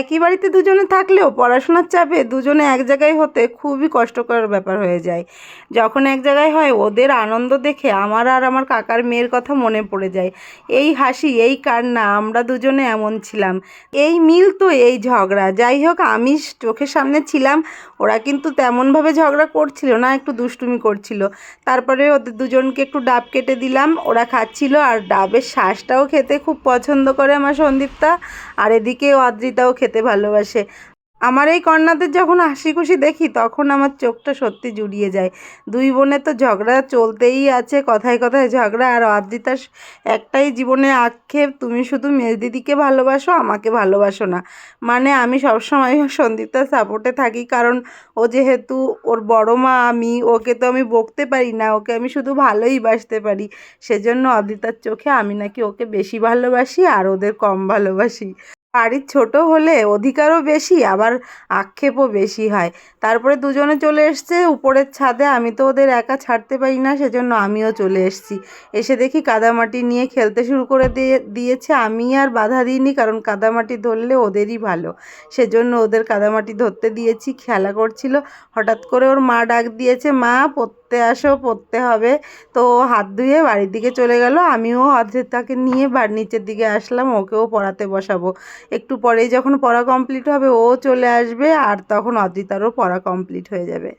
একই বাড়িতে দুজনে থাকলেও পড়াশোনার চাপে দুজনে এক জায়গায় হতে খুবই কষ্টকর ব্যাপার হয়ে যায়। যখন এক জায়গায় হয় ওদের আনন্দ দেখে আমার আর আমার কাকার মেয়ের কথা মনে পড়ে যায়। এই হাসি, এই কান্না, আমরা দুজনে এমন ছিলাম। এই মিল তো এই ঝগড়া। যাই হোক, আমি চোখের সামনে ছিলাম, ওরা কিন্তু তেমনভাবে ঝগড়া করছিল না, একটু দুষ্টুমি করছিল। তারপরে ওদের দুজনকে একটু ডাব কেটে দিলাম, ওরা খাচ্ছিল। আর ডাবের শাঁসটাও খেতে খুব পছন্দ করে আমার সন্দীপটা, আর এদিকে অদ্রিতাও খেতে ভালোবাসে। আমার এই কন্যাদের যখন হাসি খুশি দেখি তখন আমার চোখটা সত্যি জুড়িয়ে যায়। দুই বোনের তো ঝগড়া চলতেই আছে, কথায় কথায় ঝগড়া। আর অদ্রিতার একটাই জীবনে আক্ষেপ, তুমি শুধু মেজদিদিকে ভালোবাসো, আমাকে ভালোবাসো না। মানে আমি সবসময় সন্দীপটার সাপোর্টে থাকি, কারণ ও যেহেতু ওর বড় মা, আমি ওকে তো আমি বকতে পারি না, ওকে আমি শুধু ভালোই বাসতে পারি। সেজন্য অদ্রিতার চোখে আমি নাকি ওকে বেশি ভালোবাসি আর ওদের কম ভালোবাসি। বাড়ির ছোট হলে অধিকারও বেশি, আবার আক্ষেপও বেশি হয়। তারপরে দুজনে চলে এসছে উপরের ছাদে। আমি তো ওদের একা ছাড়তে পারি না, সেজন্য আমিও চলে এসেছি। এসে দেখি কাদামাটি নিয়ে খেলতে শুরু করে দিয়েছে। আমি আর বাধা দিইনি, কারণ কাদামাটি ধরলে ওদেরই ভালো। সেজন্য ওদের কাদামাটি ধরতে দিয়েছি, খেলা করছিল। হঠাৎ করে ওর মা ডাক দিয়েছে, মা পড়তে আসো, পড়তে হবে। তো হাত ধুয়ে বাড়ির দিকে চলে গেল। আমিও অদ্রিতাকে নিয়ে নিচের দিকে আসলাম, ওকেও পড়াতে বসাবো। একটু পরেই যখন পড়া কমপ্লিট হবে ও চলে আসবে, আর তখন অদ্রিতারও পড়া কমপ্লিট হয়ে যাবে।